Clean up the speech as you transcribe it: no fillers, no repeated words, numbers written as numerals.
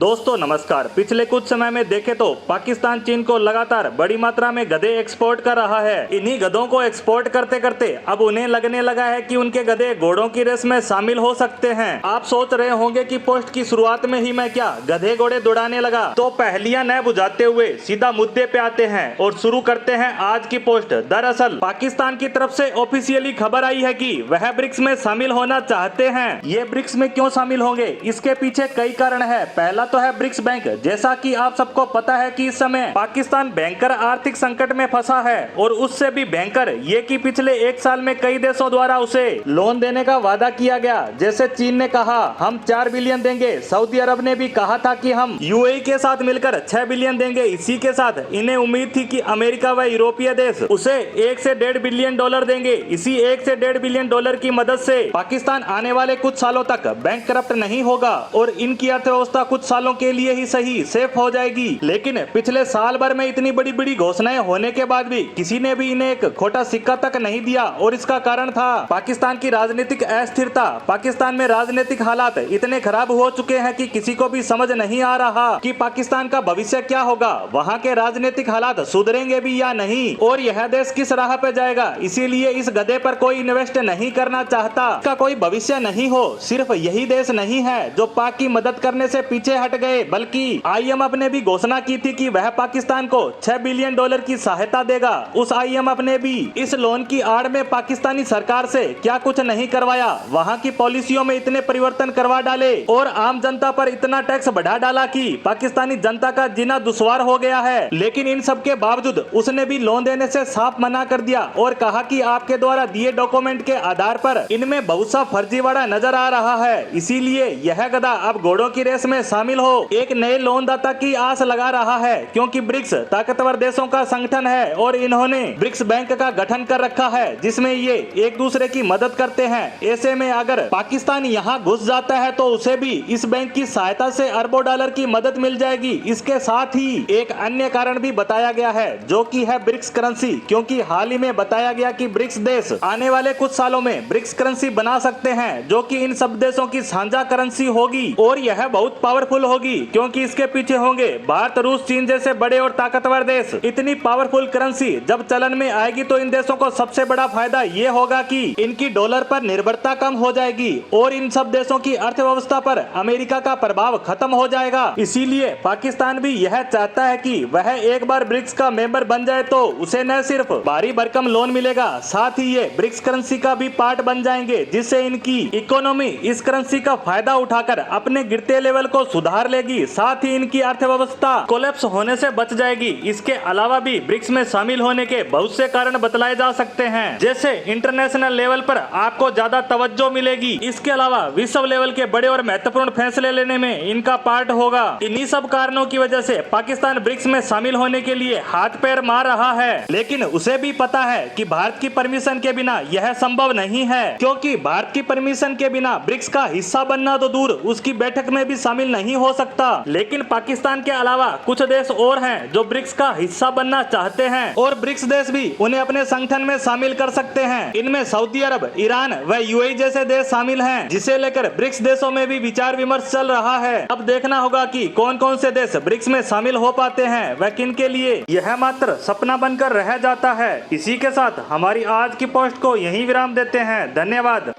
दोस्तों नमस्कार। पिछले कुछ समय में देखे तो पाकिस्तान चीन को लगातार बड़ी मात्रा में गधे एक्सपोर्ट कर रहा है। इन्हीं गधों को एक्सपोर्ट करते करते अब उन्हें लगने लगा है कि उनके गधे घोड़ों की रेस में शामिल हो सकते हैं। आप सोच रहे होंगे कि पोस्ट की शुरुआत में ही मैं क्या गधे घोड़े दौड़ाने लगा, तो पहलियां न बुझाते हुए सीधा मुद्दे पे आते हैं और शुरू करते हैं आज की पोस्ट। दरअसल पाकिस्तान की तरफ से ऑफिशियली खबर आई है कि वह ब्रिक्स में शामिल होना चाहते हैं। ये ब्रिक्स में क्यों शामिल होंगे, इसके पीछे कई कारण है। पहला तो है ब्रिक्स बैंक। जैसा कि आप सबको पता है कि इस समय पाकिस्तान बैंकर आर्थिक संकट में फंसा है और उससे भी बैंकर ये कि पिछले एक साल में कई देशों द्वारा उसे लोन देने का वादा किया गया। जैसे चीन ने कहा हम 4 बिलियन देंगे, सऊदी अरब ने भी कहा था कि हम यूएई के साथ मिलकर 6 बिलियन देंगे। इसी के साथ इन्हें उम्मीद थी कि अमेरिका व यूरोपीय देश उसे 1 से 1.5 बिलियन डॉलर देंगे। इसी 1 से 1.5 बिलियन डॉलर की मदद से पाकिस्तान आने वाले कुछ सालों तक बैंक करप्ट नहीं होगा और इनकी अर्थव्यवस्था कुछ सालों के लिए ही सही सेफ हो जाएगी। लेकिन पिछले साल भर में इतनी बड़ी बड़ी घोषणाएं होने के बाद भी किसी ने भी इन्हें एक खोटा सिक्का तक नहीं दिया और इसका कारण था पाकिस्तान की राजनीतिक अस्थिरता। पाकिस्तान में राजनीतिक हालात इतने खराब हो चुके हैं कि किसी को भी समझ नहीं आ रहा कि पाकिस्तान का भविष्य क्या होगा, वहाँ के राजनीतिक हालात सुधरेंगे भी या नहीं और यह देश किस राह पे जाएगा। इसीलिए इस गधे पर कोई इन्वेस्ट नहीं करना चाहता। इसका कोई भविष्य नहीं हो। सिर्फ यही देश नहीं है जो पाक की मदद करने से पीछे हट गए, बल्कि आईएमएफ ने भी घोषणा की थी कि वह पाकिस्तान को 6 बिलियन डॉलर की सहायता देगा। उस आईएमएफ ने भी इस लोन की आड़ में पाकिस्तानी सरकार से क्या कुछ नहीं करवाया, वहां की पॉलिसियों में इतने परिवर्तन करवा डाले और आम जनता पर इतना टैक्स बढ़ा डाला कि पाकिस्तानी जनता का जीना दुश्वार हो गया है। लेकिन इन सब के बावजूद उसने भी लोन देने से साफ मना कर दिया और कहा कि आपके द्वारा दिए डॉक्यूमेंट के आधार पर इनमें बहुत सा फर्जीवाड़ा नजर आ रहा है। इसीलिए यह गधा अब घोड़ों की रेस में शामिल हो एक नए लोनदाता की आस लगा रहा है, क्योंकि ब्रिक्स ताकतवर देशों का संगठन है और इन्होंने ब्रिक्स बैंक का गठन कर रखा है जिसमें ये एक दूसरे की मदद करते हैं। ऐसे में अगर पाकिस्तान यहाँ घुस जाता है तो उसे भी इस बैंक की सहायता से अरबों डॉलर की मदद मिल जाएगी। इसके साथ ही एक अन्य कारण भी बताया गया है जो कि है ब्रिक्स करेंसी, क्योंकि हाल ही में बताया गया कि ब्रिक्स देश आने वाले कुछ सालों में ब्रिक्स करेंसी बना सकते हैं जो कि इन सब देशों की साझा करेंसी होगी और यह बहुत पावरफुल होगी क्योंकि इसके पीछे होंगे भारत, रूस, चीन जैसे बड़े और ताकतवर देश। इतनी पावरफुल करेंसी जब चलन में आएगी तो इन देशों को सबसे बड़ा फायदा ये होगा कि इनकी डॉलर पर निर्भरता कम हो जाएगी और इन सब देशों की अर्थव्यवस्था पर अमेरिका का प्रभाव खत्म हो जाएगा। इसीलिए पाकिस्तान भी यह चाहता है कि वह एक बार ब्रिक्स का मेंबर बन जाए तो उसे न सिर्फ भारी भरकम लोन मिलेगा, साथ ही ये ब्रिक्स करेंसी का भी पार्ट बन जाएंगे, जिससे इनकी इकोनॉमी इस करेंसी का फायदा उठाकर अपने गिरते लेवल को सुधार लेगी। साथ ही इनकी अर्थव्यवस्था कोलैप्स होने से बच जाएगी। इसके अलावा भी ब्रिक्स में शामिल होने के बहुत से कारण बतलाए जा सकते हैं, जैसे इंटरनेशनल लेवल पर आपको ज्यादा तवज्जो मिलेगी। इसके अलावा विश्व लेवल के बड़े और महत्वपूर्ण फैसले लेने में इनका पार्ट होगा। इन्हीं सब कारणों की वजह से पाकिस्तान ब्रिक्स में शामिल होने के लिए हाथ पैर मार रहा है, लेकिन उसे भी पता है कि भारत की परमिशन के बिना यह संभव नहीं है, क्योंकि भारत की परमिशन के बिना ब्रिक्स का हिस्सा बनना तो दूर उसकी बैठक में भी शामिल नहीं हो सकता। लेकिन पाकिस्तान के अलावा कुछ देश और हैं जो ब्रिक्स का हिस्सा बनना चाहते हैं और ब्रिक्स देश भी उन्हें अपने संगठन में शामिल कर सकते हैं। इनमें सऊदी अरब, ईरान व यूएई जैसे देश शामिल हैं, जिसे लेकर ब्रिक्स देशों में भी विचार विमर्श चल रहा है। अब देखना होगा कि कौन कौन से देश ब्रिक्स में शामिल हो पाते हैं व किन के लिए यह मात्र सपना बनकर रह जाता है। इसी के साथ हमारी आज की पोस्ट को यहीं विराम देते हैं। धन्यवाद।